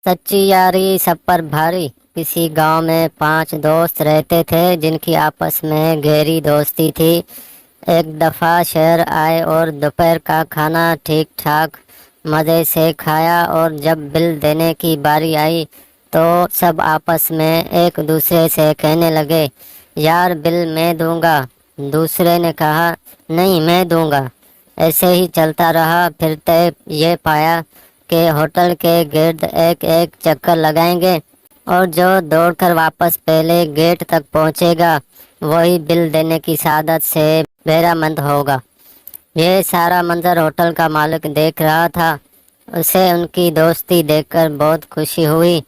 سچی یاری سب پر بھاری۔ کسی گاؤں میں 5 دوست رہتے تھے جن کی آپس میں گہری دوستی تھی۔ ایک دفعہ شہر آئے اور دوپہر کا کھانا ٹھیک ٹھاک مزے سے کھایا، اور جب بل دینے کی باری آئی تو سب آپس میں ایک دوسرے سے کہنے لگے، یار بل میں دوں گا۔ دوسرے نے کہا، نہیں میں دوں گا۔ ایسے ہی چلتا رہا، پھر طے یہ پایا کہ ہوٹل کے گرد ایک ایک چکر لگائیں گے، اور جو دوڑ کر واپس پہلے گیٹ تک پہنچے گا وہی بل دینے کی سعادت سے بہرہ مند ہوگا۔ یہ سارا منظر ہوٹل کا مالک دیکھ رہا تھا۔ اسے ان کی دوستی دیکھ کر بہت خوشی ہوئی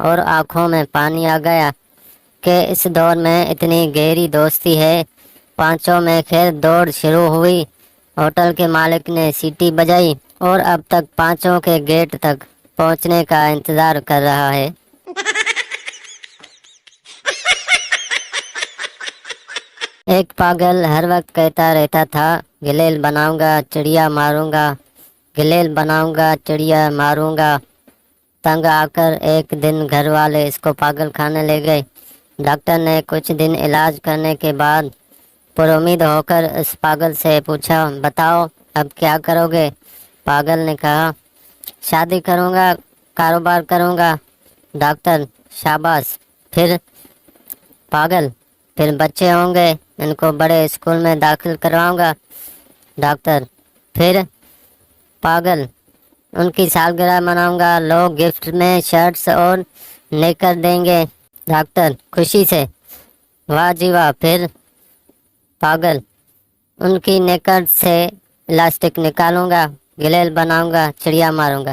اور آنکھوں میں پانی آ گیا کہ اس دور میں اتنی گہری دوستی ہے۔ پانچوں میں خیر دوڑ شروع ہوئی۔ ہوٹل کے مالک نے سیٹی بجائی اور اب تک پانچوں کے گیٹ تک پہنچنے کا انتظار کر رہا ہے۔ ایک پاگل ہر وقت کہتا رہتا تھا، گلیل بناؤں گا چڑیا ماروں گا، گلیل بناؤں گا چڑیا ماروں گا۔ تنگ آ کر ایک دن گھر والے اس کو پاگل خانے لے گئے۔ ڈاکٹر نے کچھ دن علاج کرنے کے بعد پر امید ہو کر اس پاگل سے پوچھا، بتاؤ اب کیا کرو گے؟ پاگل نے کہا، شادی کروں گا، کاروبار کروں گا۔ ڈاکٹر، شاباش۔ پھر؟ پاگل، پھر بچے ہوں گے، ان کو بڑے اسکول میں داخل کرواؤں گا۔ ڈاکٹر، پھر؟ پاگل، ان کی سالگرہ مناؤں گا، لوگ گفٹ میں شرٹس اور نیکر دیں گے۔ ڈاکٹر، خوشی سے؟ واہ جی واہ۔ پھر؟ پاگل، ان کی نیکر سے الاسٹک نکالوں گا، گلیل بناؤں گا، چڑیا ماروں گا۔